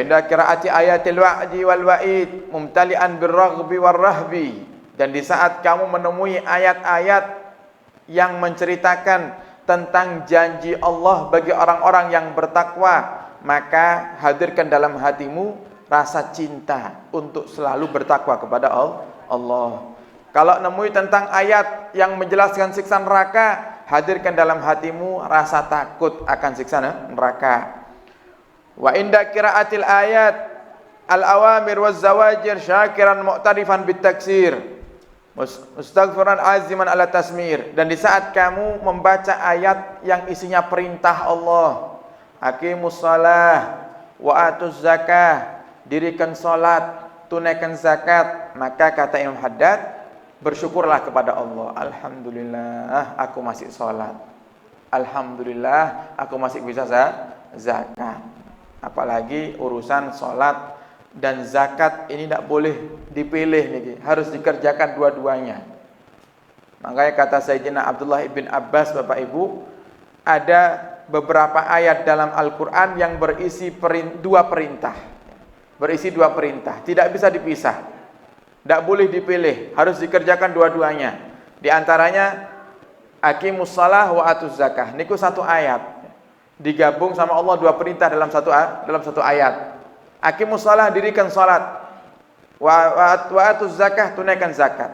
inda qiraati ayatil wa'di wal wa'id mumtali'an birraghbi warrahbi. Dan di saat kamu menemui ayat-ayat yang menceritakan tentang janji Allah bagi orang-orang yang bertakwa, maka hadirkan dalam hatimu rasa cinta untuk selalu bertakwa kepada Allah. Kalau nemui tentang ayat yang menjelaskan siksa neraka, hadirkan dalam hatimu rasa takut akan siksa neraka. Wa inda qiraatil ayat al-awamir waz zawajir syakiran mu'tarifan bitaksir mustaghfiran aziman ala tasmir. Dan di saat kamu membaca ayat yang isinya perintah Allah, aqimus shalah wa atuz zakah, dirikan salat, tunaikan zakat, maka kata Imam Haddad, bersyukurlah kepada Allah. Alhamdulillah aku masih salat, alhamdulillah aku masih bisa zakat. Apalagi urusan salat dan zakat ini tidak boleh dipilih nih, harus dikerjakan dua-duanya. Makanya kata Sayyidina Abdullah ibn Abbas, Bapak Ibu, ada beberapa ayat dalam Al-Quran yang berisi dua perintah. Berisi dua perintah, tidak bisa dipisah, tidak boleh dipilih, harus dikerjakan dua-duanya. Di antaranya aqimus shalah wa atuz zakah. Niku satu ayat, digabung sama Allah dua perintah dalam satu ayat. Aqimus shalah, dirikan salat, wa atuz zakah, tunaikan zakat.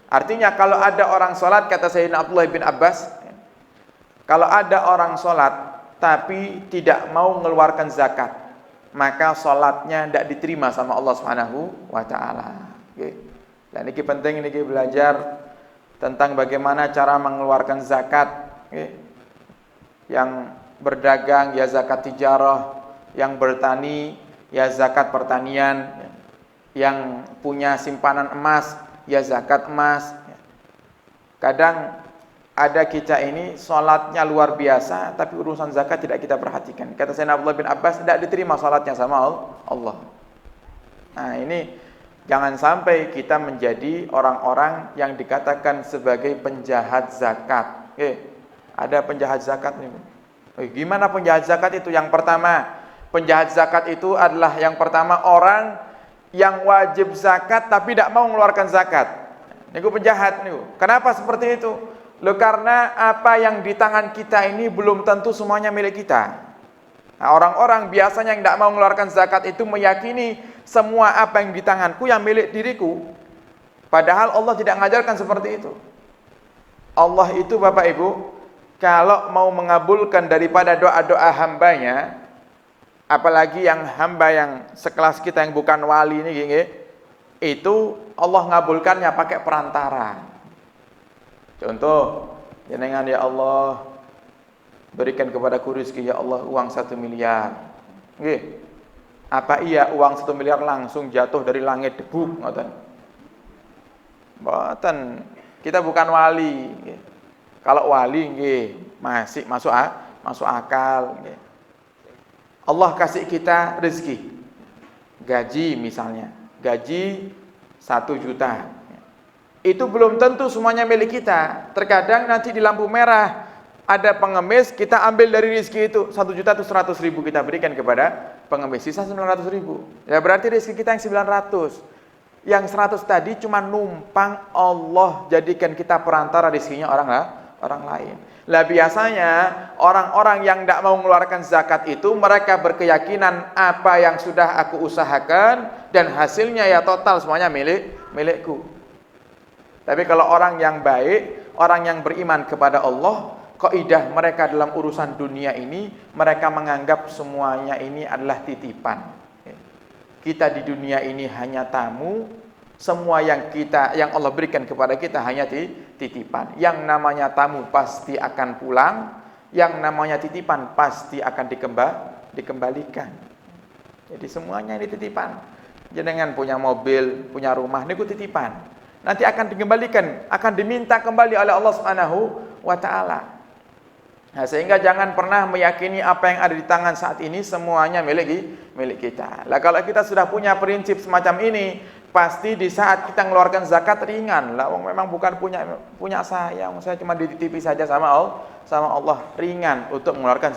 Artinya kalau ada orang salat, kata Sayyidina Abdullah bin Abbas, kalau ada orang salat tapi tidak mau mengeluarkan zakat, maka salatnya tidak diterima sama Allah Subhanahu wa taala. Dan ini penting, ini belajar tentang bagaimana cara mengeluarkan zakat. Yang berdagang ya zakat tijarah, yang bertani ya zakat pertanian, yang punya simpanan emas ya zakat emas. Kadang ada kita ini salatnya luar biasa, tapi urusan zakat tidak kita perhatikan. Kata Sayyidina Abdullah bin Abbas, tidak diterima salatnya sama Allah. Nah ini jangan sampai kita menjadi orang-orang yang dikatakan sebagai penjahat zakat. Ada penjahat zakat nih. Gimana penjahat zakat itu? Yang pertama, penjahat zakat itu adalah yang pertama orang yang wajib zakat tapi tidak mau mengeluarkan zakat. Niku penjahat niku. Kenapa seperti itu? Loh, karena apa yang di tangan kita ini belum tentu semuanya milik kita. Nah, orang-orang biasanya yang tidak mau mengeluarkan zakat itu meyakini semua apa yang di tanganku yang milik diriku. Padahal Allah tidak mengajarkan seperti itu. Allah itu, Bapak Ibu, kalau mau mengabulkan daripada doa-doa hambanya, apalagi yang hamba yang sekelas kita yang bukan wali ini, itu Allah ngabulkannya pakai perantara. Contoh, jenengan ya Allah berikan kepadaku rezeki ya Allah uang 1 miliar. Apa iya uang 1 miliar langsung jatuh dari langit debu? Ngoten. Mboten. Kita bukan wali. Kalau wali masih masuk akal. Allah kasih kita rezeki, gaji misalnya, gaji 1 juta. Itu belum tentu semuanya milik kita. Terkadang nanti di lampu merah ada pengemis, kita ambil dari rezeki itu 1 juta itu 100 ribu kita berikan kepada pengemis, sisa 900 ribu. Ya berarti rezeki kita yang 900. Yang 100 tadi cuma numpang Allah jadikan kita perantara rezekinya orang lain. Lah biasanya orang-orang yang tidak mau mengeluarkan zakat itu mereka berkeyakinan apa yang sudah aku usahakan dan hasilnya ya total semuanya milikku. Tapi kalau orang yang baik, orang yang beriman kepada Allah, kaidah mereka dalam urusan dunia ini, mereka menganggap semuanya ini adalah titipan. Kita di dunia ini hanya tamu, semua yang Allah berikan kepada kita hanya titipan. Yang namanya tamu pasti akan pulang, yang namanya titipan pasti akan dikembalikan. Jadi semuanya ini titipan. Jenengan punya mobil, punya rumah, ini titipan. Nanti akan dikembalikan, akan diminta kembali oleh Allah Subhanahu wa taala. Nah, sehingga jangan pernah meyakini apa yang ada di tangan saat ini semuanya milik kita. Lah kalau kita sudah punya prinsip semacam ini, pasti di saat kita mengeluarkan zakat ringan. Lah memang bukan punya saya cuma dititipi saja sama Allah, ringan untuk mengeluarkan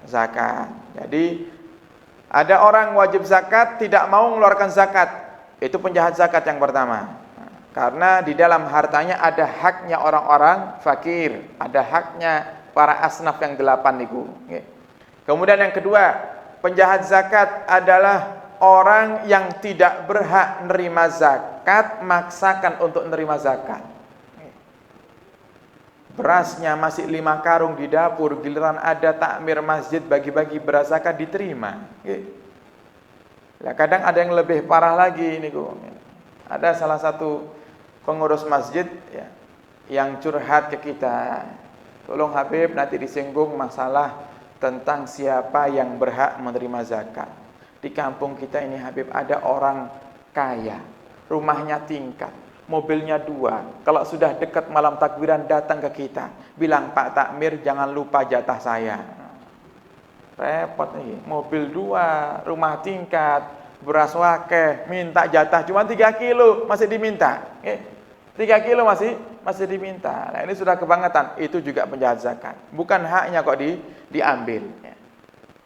zakat. Jadi Ada orang wajib zakat tidak mau mengeluarkan zakat. Itu penjahat zakat yang pertama. Karena di dalam hartanya ada haknya orang-orang fakir, ada haknya para asnaf yang 8 niku. Kemudian yang kedua, penjahat zakat adalah orang yang tidak berhak menerima zakat, maksakan untuk menerima zakat. Berasnya masih 5 karung di dapur, giliran ada takmir masjid bagi-bagi beras zakat diterima. Nah, kadang ada yang lebih parah lagi niku. Ada salah satu pengurus masjid ya, yang curhat ke kita. Tolong Habib, nanti disinggung masalah tentang siapa yang berhak menerima zakat. Di kampung kita ini Habib ada orang kaya, rumahnya tingkat, mobilnya 2. Kalau sudah dekat malam takbiran datang ke kita, bilang Pak Takmir jangan lupa jatah saya. Repot nih, mobil 2, rumah tingkat, beras wakeh, minta jatah cuma 3 kilo masih diminta. 3 kilo masih diminta. Nah, ini sudah kebangetan. Itu juga penjahat zakat. Bukan haknya kok diambil.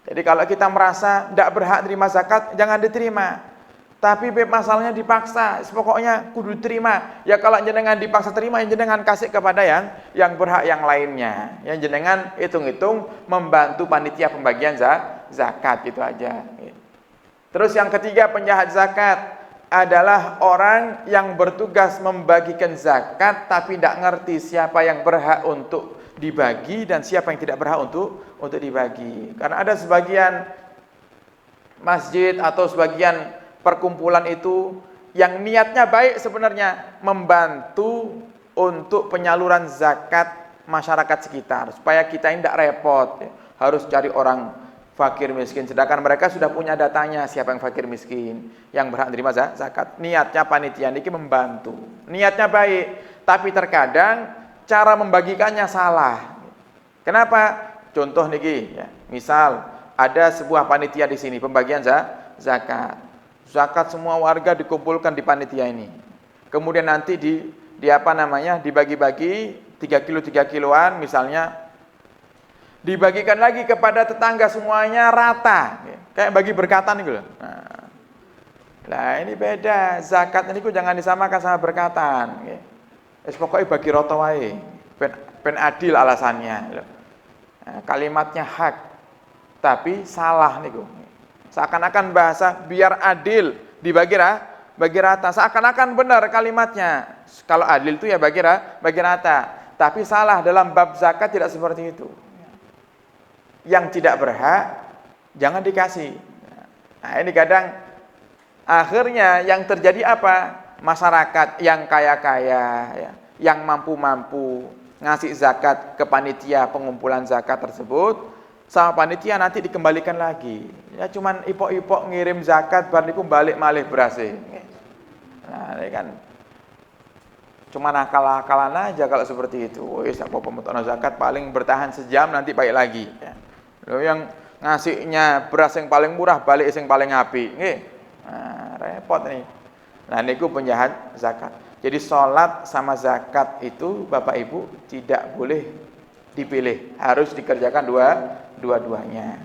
Jadi kalau kita merasa tidak berhak terima zakat, jangan diterima. Tapi masalahnya dipaksa, pokoknya kudu diterima. Ya kalau jenengan dipaksa terima, jenengan kasih kepada yang berhak yang lainnya. Yang jenengan hitung-hitung membantu panitia pembagian zakat gitu aja. Terus yang ketiga penjahat zakat adalah orang yang bertugas membagikan zakat tapi tidak ngerti siapa yang berhak untuk dibagi dan siapa yang tidak berhak untuk dibagi. Karena ada sebagian masjid atau sebagian perkumpulan itu yang niatnya baik sebenarnya membantu untuk penyaluran zakat masyarakat sekitar supaya kita ini tidak repot harus cari orang fakir miskin, sedangkan mereka sudah punya datanya siapa yang fakir miskin yang berhak menerima zakat. Niatnya panitia niki membantu, niatnya baik, tapi terkadang cara membagikannya salah. Kenapa? Contoh niki ya, misal ada sebuah panitia di sini pembagian zakat. Zakat semua warga dikumpulkan di panitia ini. Kemudian nanti dibagi-bagi 3 kilo 3 kiloan misalnya, dibagikan lagi kepada tetangga semuanya rata, kayak bagi berkatan gitu. Nah, ini beda. Zakat ini jangan disamakan sama berkatan. Pokoknya bagi rata wae, ben adil alasannya. Nah, kalimatnya hak, tapi salah niku. Seakan-akan bahasa biar adil dibagi rata. Seakan-akan benar kalimatnya. Kalau adil itu ya bagi rata. Tapi salah dalam bab zakat tidak seperti itu. Yang tidak berhak jangan dikasih. Nah, ini kadang akhirnya yang terjadi apa? Masyarakat yang kaya-kaya ya, yang mampu-mampu ngasih zakat ke panitia pengumpulan zakat tersebut, sama panitia nanti dikembalikan lagi. Ya cuman ipok-ipok ngirim zakat bar niku balik malih berase. Nah, ini kan cuma akal-akalan aja kalau seperti itu. Wis apa pemotong zakat paling bertahan sejam nanti balik lagi ya. Loh yang ngasihnya beras yang paling murah balik yang paling apik. Nggih. Nah, repot nih. Nah, niku penjahat zakat. Jadi sholat sama zakat itu Bapak Ibu tidak boleh dipilih, harus dikerjakan dua-duanya.